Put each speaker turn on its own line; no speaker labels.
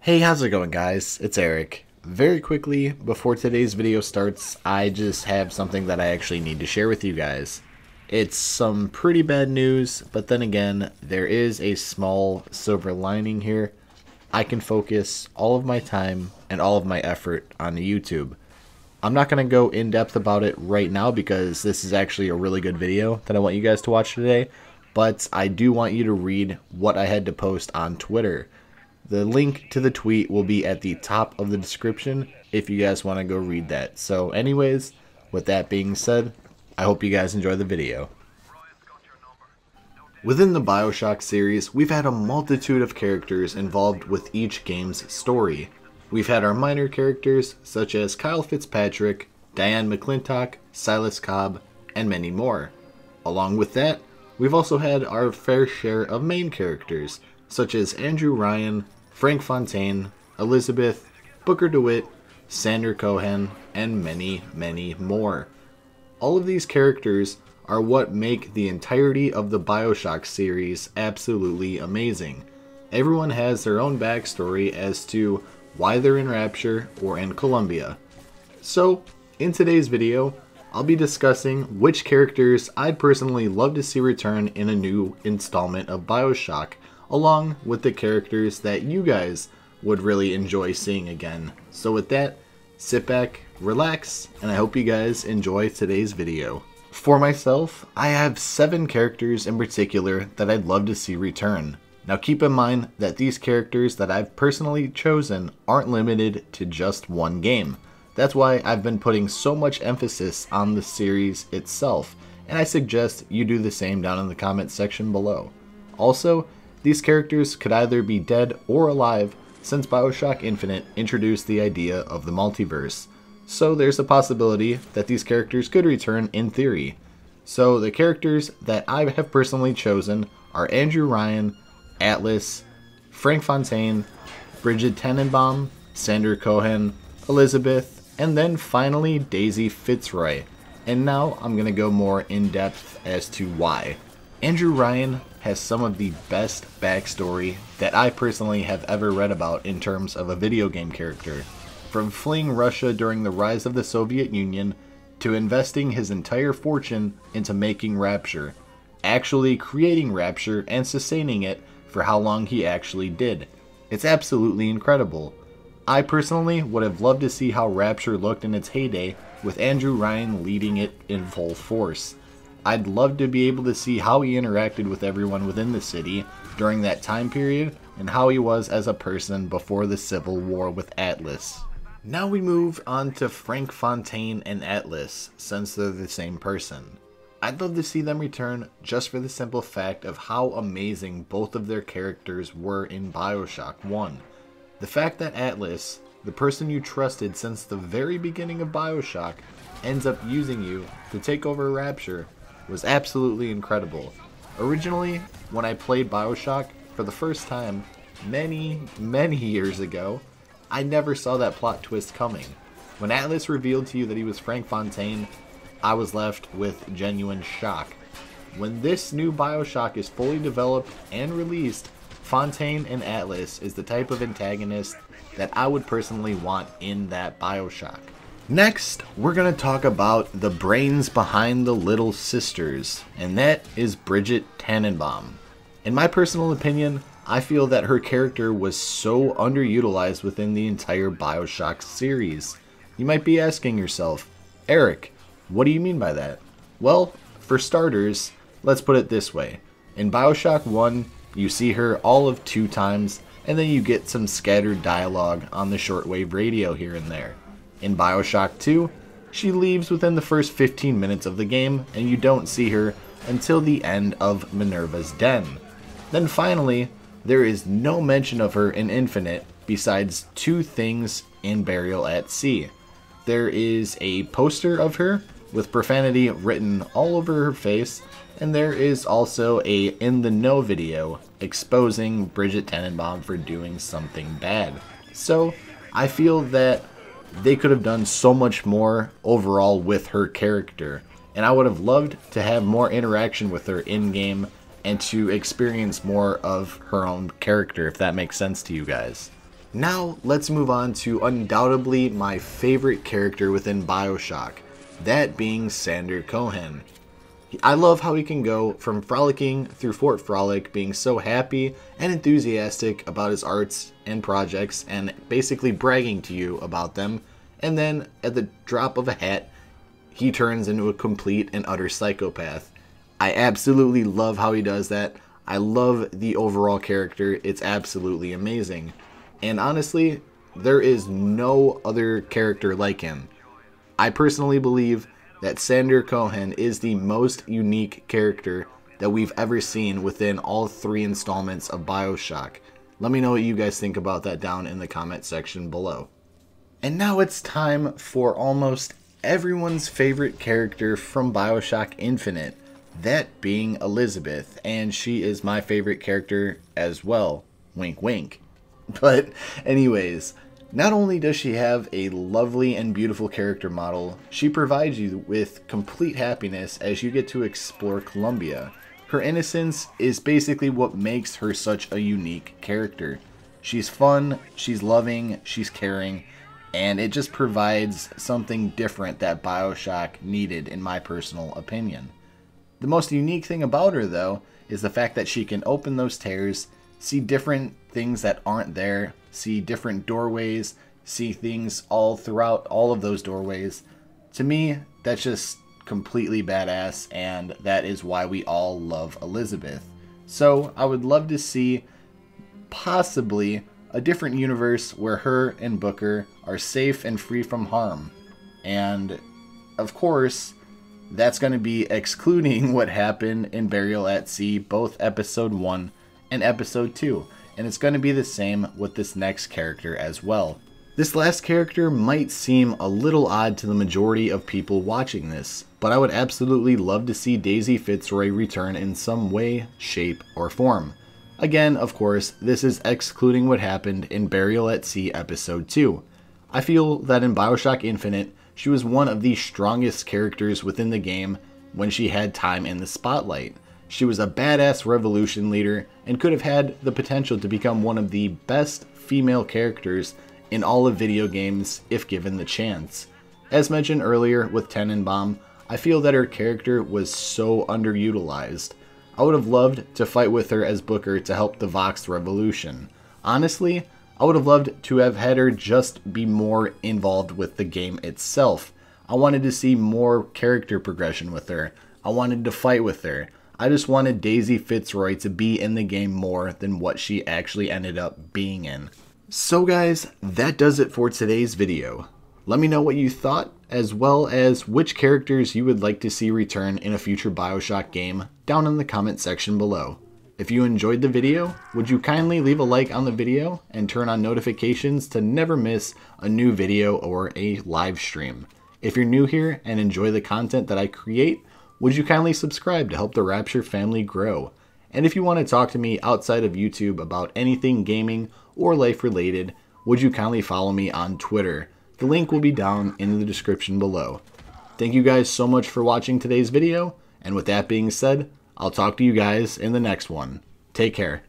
Hey, how's it going, guys? It's Eric. Very quickly, before today's video starts, I just have something that I actually need to share with you guys. It's some pretty bad news, but then again, there is a small silver lining here. I can focus all of my time and all of my effort on YouTube. I'm not going to go in depth about it right now because this is actually a really good video that I want you guys to watch today, but I do want you to read what I had to post on Twitter. The link to the tweet will be at the top of the description if you guys want to go read that. So anyways, with that being said, I hope you guys enjoy the video. Within the Bioshock series, we've had a multitude of characters involved with each game's story. We've had our minor characters such as Kyle Fitzpatrick, Diane McClintock, Silas Cobb, and many more. Along with that, we've also had our fair share of main characters such as Andrew Ryan, Frank Fontaine, Elizabeth, Booker DeWitt, Sander Cohen, and many, many more. All of these characters are what make the entirety of the Bioshock series absolutely amazing. Everyone has their own backstory as to why they're in Rapture or in Columbia. So, in today's video, I'll be discussing which characters I'd personally love to see return in a new installment of Bioshock, along with the characters that you guys would really enjoy seeing again. So with that, sit back, relax, and I hope you guys enjoy today's video. For myself, I have 7 characters in particular that I'd love to see return. Now keep in mind that these characters that I've personally chosen aren't limited to just one game. That's why I've been putting so much emphasis on the series itself, and I suggest you do the same down in the comment section below. Also, these characters could either be dead or alive since Bioshock Infinite introduced the idea of the multiverse. So there's a possibility that these characters could return in theory. So the characters that I have personally chosen are Andrew Ryan, Atlas, Frank Fontaine, Bridget Tenenbaum, Sander Cohen, Elizabeth, and then finally Daisy Fitzroy. And now I'm going to go more in depth as to why. Andrew Ryan has some of the best backstory that I personally have ever read about in terms of a video game character. From fleeing Russia during the rise of the Soviet Union, to investing his entire fortune into making Rapture, actually creating Rapture and sustaining it for how long he actually did. It's absolutely incredible. I personally would have loved to see how Rapture looked in its heyday with Andrew Ryan leading it in full force. I'd love to be able to see how he interacted with everyone within the city during that time period and how he was as a person before the Civil War with Atlas. Now we move on to Frank Fontaine and Atlas, since they're the same person. I'd love to see them return just for the simple fact of how amazing both of their characters were in Bioshock 1. The fact that Atlas, the person you trusted since the very beginning of Bioshock, ends up using you to take over Rapture was absolutely incredible. Originally, when I played Bioshock for the first time many years ago, I never saw that plot twist coming. When Atlas revealed to you that he was Frank Fontaine, I was left with genuine shock. When this new Bioshock is fully developed and released, Fontaine and Atlas is the type of antagonist that I would personally want in that Bioshock. Next, we're going to talk about the brains behind the Little Sisters, and that is Bridget Tenenbaum. In my personal opinion, I feel that her character was so underutilized within the entire Bioshock series. You might be asking yourself, Eric, what do you mean by that? Well, for starters, let's put it this way. In Bioshock 1, you see her all of 2 times, and then you get some scattered dialogue on the shortwave radio here and there. In Bioshock 2, she leaves within the first 15 minutes of the game, and you don't see her until the end of Minerva's Den. Then finally, there is no mention of her in Infinite besides 2 things in Burial at Sea. There is a poster of her with profanity written all over her face, and there is also a In the Know video exposing Bridget Tenenbaum for doing something bad. So, I feel that they could have done so much more overall with her character, and I would have loved to have more interaction with her in-game and to experience more of her own character, if that makes sense to you guys. Now, let's move on to undoubtedly my favorite character within Bioshock, that being Sander Cohen. I love how he can go from frolicking through Fort Frolic, being so happy and enthusiastic about his arts and projects and basically bragging to you about them, and then at the drop of a hat, he turns into a complete and utter psychopath. I absolutely love how he does that. I love the overall character. It's absolutely amazing. And honestly, there is no other character like him. I personally believe that Sander Cohen is the most unique character that we've ever seen within all 3 installments of Bioshock. Let me know what you guys think about that down in the comment section below. And now it's time for almost everyone's favorite character from Bioshock Infinite, that being Elizabeth, and she is my favorite character as well. Wink wink. But anyways, not only does she have a lovely and beautiful character model, she provides you with complete happiness as you get to explore Columbia. Her innocence is basically what makes her such a unique character. She's fun, she's loving, she's caring, and it just provides something different that Bioshock needed, in my personal opinion. The most unique thing about her, though, is the fact that she can open those tears, see different things that aren't there, see different doorways, see things all throughout all of those doorways. To me, that's just completely badass, and that is why we all love Elizabeth. So I would love to see possibly a different universe where her and Booker are safe and free from harm. And of course, that's going to be excluding what happened in Burial at Sea, both episode 1 and episode 2. And it's going to be the same with this next character as well. This last character might seem a little odd to the majority of people watching this, but I would absolutely love to see Daisy Fitzroy return in some way, shape, or form. Again, of course, this is excluding what happened in Burial at Sea episode 2. I feel that in Bioshock Infinite, she was one of the strongest characters within the game when she had time in the spotlight. She was a badass revolution leader and could have had the potential to become one of the best female characters in all of video games if given the chance. As mentioned earlier with Tenenbaum, I feel that her character was so underutilized. I would have loved to fight with her as Booker to help the Vox Revolution. Honestly, I would have loved to have had her just be more involved with the game itself. I wanted to see more character progression with her. I wanted to fight with her. I just wanted Daisy Fitzroy to be in the game more than what she actually ended up being in. So guys, that does it for today's video. Let me know what you thought, as well as which characters you would like to see return in a future Bioshock game down in the comment section below. If you enjoyed the video, would you kindly leave a like on the video and turn on notifications to never miss a new video or a live stream. If you're new here and enjoy the content that I create, would you kindly subscribe to help the Rapture family grow? And if you want to talk to me outside of YouTube about anything gaming or life related, would you kindly follow me on Twitter? The link will be down in the description below. Thank you guys so much for watching today's video, and with that being said, I'll talk to you guys in the next one. Take care.